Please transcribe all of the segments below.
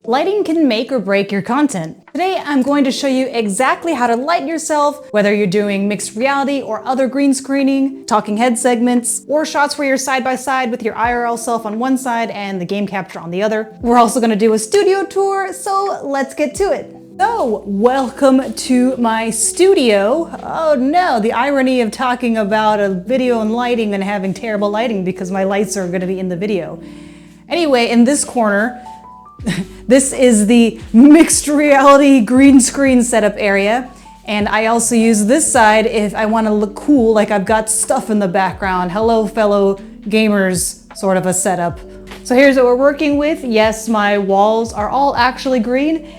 Lighting can make or break your content. Today, I'm going to show you exactly how to light yourself, whether you're doing mixed reality or other green screening, talking head segments, or shots where you're side by side with your IRL self on one side and the game capture on the other. We're also gonna do a studio tour, so let's get to it. So, welcome to my studio. Oh no, the irony of talking about a video and lighting and having terrible lighting because my lights are gonna be in the video. Anyway, in this corner, this is the mixed reality green screen setup area. And I also use this side if I want to look cool, like I've got stuff in the background. Hello, fellow gamers, sort of a setup. So here's what we're working with. Yes, my walls are all actually green,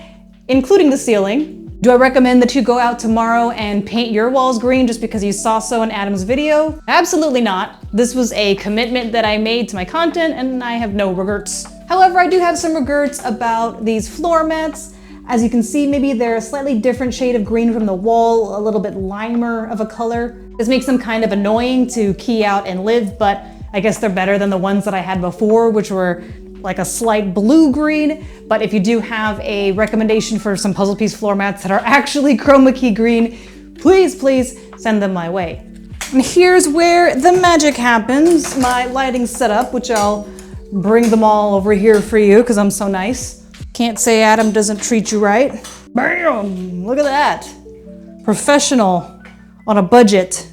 including the ceiling. Do I recommend that you go out tomorrow and paint your walls green just because you saw so in Adam's video? Absolutely not. This was a commitment that I made to my content and I have no regrets. However, I do have some regrets about these floor mats. As you can see, maybe they're a slightly different shade of green from the wall, a little bit limer of a color. This makes them kind of annoying to key out and live, but I guess they're better than the ones that I had before, which were like a slight blue-green. But if you do have a recommendation for some puzzle piece floor mats that are actually chroma key green, please send them my way. And here's where the magic happens. My lighting setup, which I'll bring them all over here for you because I'm so nice. Can't say Adam doesn't treat you right. Bam! Look at that. Professional on a budget.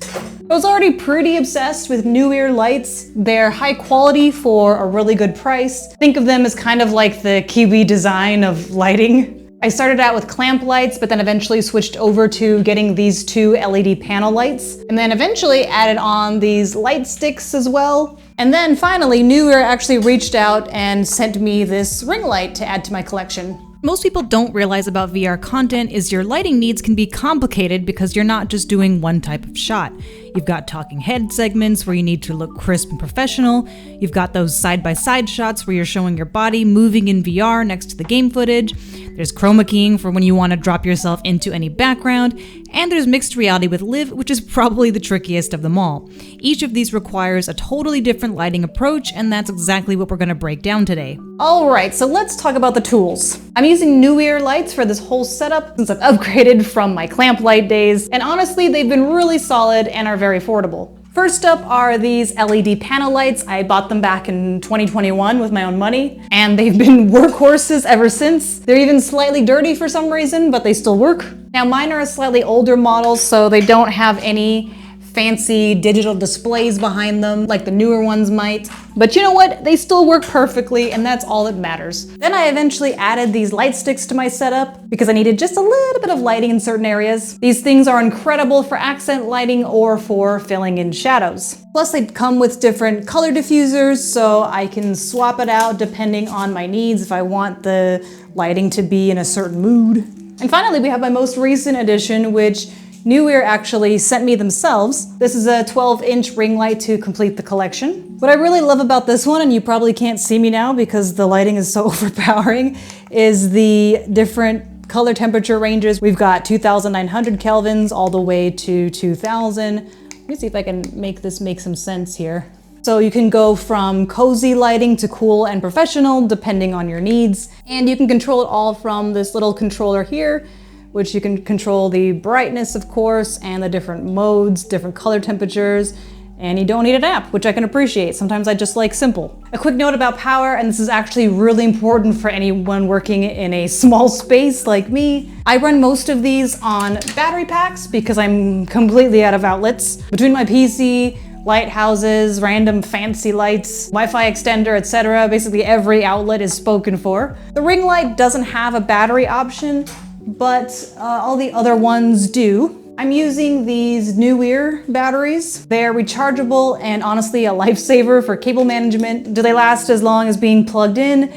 I was already pretty obsessed with NEEWER lights. They're high quality for a really good price. Think of them as kind of like the Kiwi design of lighting. I started out with clamp lights, but then eventually switched over to getting these two LED panel lights, and then eventually added on these light sticks as well. And then finally, NEEWER actually reached out and sent me this ring light to add to my collection. Most people don't realize about VR content is your lighting needs can be complicated because you're not just doing one type of shot. You've got talking head segments where you need to look crisp and professional. You've got those side-by-side shots where you're showing your body moving in VR next to the game footage. There's chroma keying for when you want to drop yourself into any background. And there's mixed reality with 𝐂𝐿IV, which is probably the trickiest of them all. Each of these requires a totally different lighting approach, and that's exactly what we're going to break down today. Alright, so let's talk about the tools. I'm using NEEWER lights for this whole setup since I've upgraded from my clamp light days, and honestly they've been really solid and are very affordable. First up are these LED panel lights. I bought them back in 2021 with my own money, and they've been workhorses ever since. They're even slightly dirty for some reason, but they still work. Now mine are a slightly older model, so they don't have any fancy digital displays behind them like the newer ones might. But you know what? They still work perfectly, and that's all that matters. Then I eventually added these light sticks to my setup because I needed just a little bit of lighting in certain areas. These things are incredible for accent lighting or for filling in shadows. Plus they come with different color diffusers, so I can swap it out depending on my needs if I want the lighting to be in a certain mood. And finally, we have my most recent addition, which NEEWER actually sent me themselves. This is a 12-inch ring light to complete the collection. What I really love about this one, and you probably can't see me now because the lighting is so overpowering, is the different color temperature ranges. We've got 2,900 kelvins all the way to 2,000. Let me see if I can make this make some sense here. So you can go from cozy lighting to cool and professional depending on your needs. And you can control it all from this little controller here, which you can control the brightness, of course, and the different modes, different color temperatures, and you don't need an app, which I can appreciate. Sometimes I just like simple. A quick note about power, and this is actually really important for anyone working in a small space like me. I run most of these on battery packs because I'm completely out of outlets. Between my PC, lighthouses, random fancy lights, Wi-Fi extender, etc. Basically every outlet is spoken for. The ring light doesn't have a battery option, but all the other ones do. I'm using these NEEWER batteries. They're rechargeable and honestly a lifesaver for cable management. Do they last as long as being plugged in?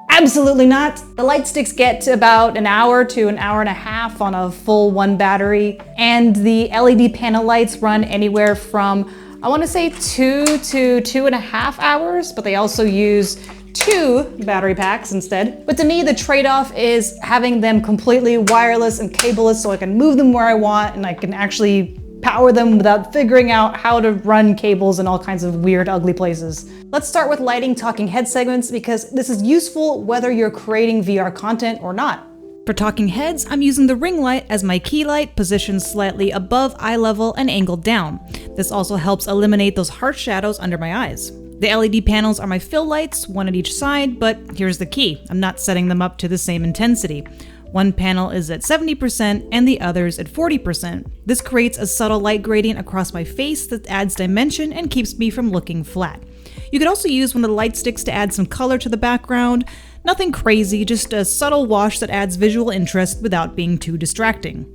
Absolutely not. The light sticks get to about an hour to an hour and a half on a full one battery. And the LED panel lights run anywhere from, I want to say 2 to 2.5 hours, but they also use 2 battery packs instead. But to me, the trade-off is having them completely wireless and cableless so I can move them where I want and I can actually power them without figuring out how to run cables in all kinds of weird, ugly places. Let's start with lighting talking head segments because this is useful whether you're creating VR content or not. For talking heads, I'm using the ring light as my key light, positioned slightly above eye level and angled down. This also helps eliminate those harsh shadows under my eyes. The LED panels are my fill lights, one at each side, but here's the key. I'm not setting them up to the same intensity. One panel is at 70% and the other's at 40%. This creates a subtle light gradient across my face that adds dimension and keeps me from looking flat. You could also use one of the light sticks to add some color to the background. Nothing crazy, just a subtle wash that adds visual interest without being too distracting.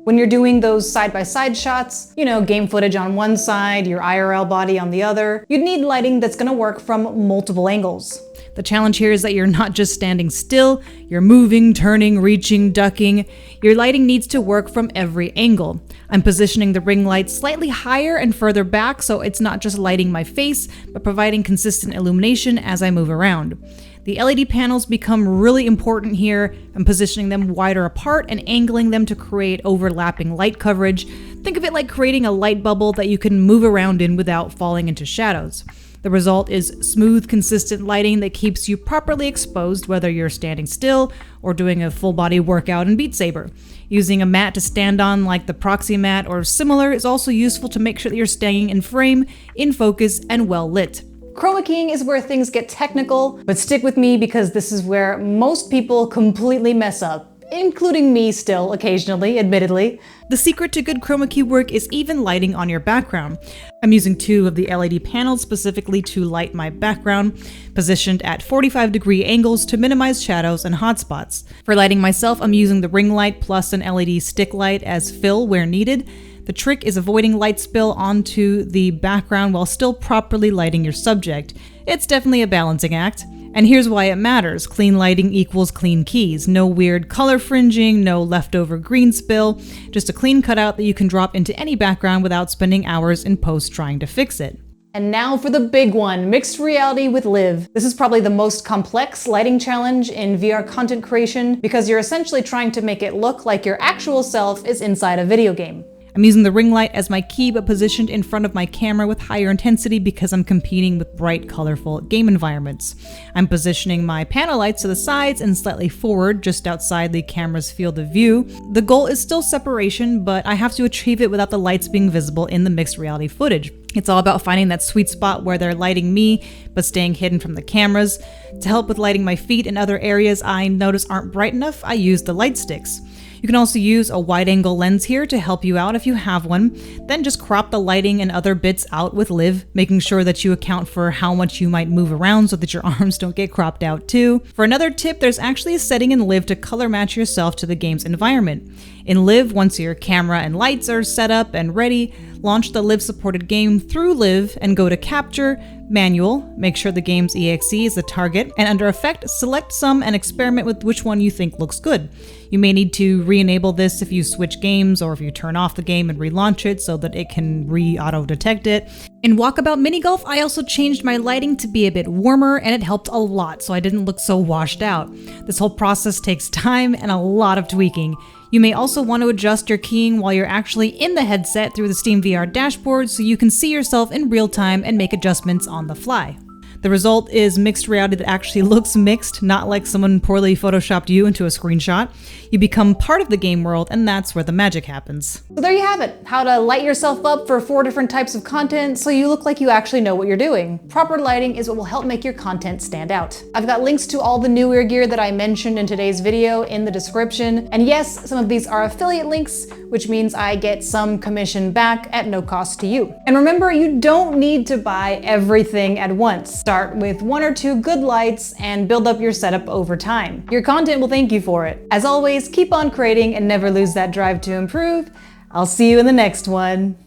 When you're doing those side-by-side shots, game footage on one side, your IRL body on the other, you'd need lighting that's gonna work from multiple angles. The challenge here is that you're not just standing still, you're moving, turning, reaching, ducking. Your lighting needs to work from every angle. I'm positioning the ring light slightly higher and further back so it's not just lighting my face, but providing consistent illumination as I move around. The LED panels become really important here. I'm positioning them wider apart and angling them to create overlapping light coverage. Think of it like creating a light bubble that you can move around in without falling into shadows. The result is smooth, consistent lighting that keeps you properly exposed whether you're standing still or doing a full body workout in Beat Saber. Using a mat to stand on like the proxy mat or similar is also useful to make sure that you're staying in frame, in focus, and well lit. Chroma keying is where things get technical, but stick with me because this is where most people completely mess up, including me still occasionally, admittedly. The secret to good chroma key work is even lighting on your background. I'm using two of the LED panels specifically to light my background, positioned at 45-degree angles to minimize shadows and hotspots. For lighting myself, I'm using the ring light plus an LED stick light as fill where needed. The trick is avoiding light spill onto the background while still properly lighting your subject. It's definitely a balancing act. And here's why it matters. Clean lighting equals clean keys. No weird color fringing, no leftover green spill, just a clean cutout that you can drop into any background without spending hours in post trying to fix it. And now for the big one, mixed reality with 𝐂𝐻𝐿IVE. This is probably the most complex lighting challenge in VR content creation because you're essentially trying to make it look like your actual self is inside a video game. I'm using the ring light as my key but positioned in front of my camera with higher intensity because I'm competing with bright, colorful game environments. I'm positioning my panel lights to the sides and slightly forward, just outside the camera's field of view. The goal is still separation, but I have to achieve it without the lights being visible in the mixed reality footage. It's all about finding that sweet spot where they're lighting me, but staying hidden from the cameras. To help with lighting my feet and other areas I notice aren't bright enough, I use the light sticks. You can also use a wide-angle lens here to help you out if you have one. Then just crop the lighting and other bits out with 𝐿IVE, making sure that you account for how much you might move around so that your arms don't get cropped out too. For another tip, there's actually a setting in 𝐿IVE to color match yourself to the game's environment. In 𝐿IVE, once your camera and lights are set up and ready, launch the 𝐿IVE supported game through 𝐿IVE and go to Capture, Manual, make sure the game's EXE is the target, and under Effect, select some and experiment with which one you think looks good. You may need to re-enable this if you switch games or if you turn off the game and relaunch it so that it can re-auto-detect it. In Walkabout Mini Golf, I also changed my lighting to be a bit warmer and it helped a lot so I didn't look so washed out. This whole process takes time and a lot of tweaking. You may also want to adjust your keying while you're actually in the headset through the Steam VR dashboard so you can see yourself in real time and make adjustments on the fly. The result is mixed reality that actually looks mixed, not like someone poorly photoshopped you into a screenshot. You become part of the game world, and that's where the magic happens. So there you have it, how to light yourself up for 4 different types of content so you look like you actually know what you're doing. Proper lighting is what will help make your content stand out. I've got links to all the NEEWER gear that I mentioned in today's video in the description. And yes, some of these are affiliate links, which means I get some commission back at no cost to you. And remember, you don't need to buy everything at once. Start with 1 or 2 good lights and build up your setup over time. Your content will thank you for it. As always, keep on creating and never lose that drive to improve. I'll see you in the next one.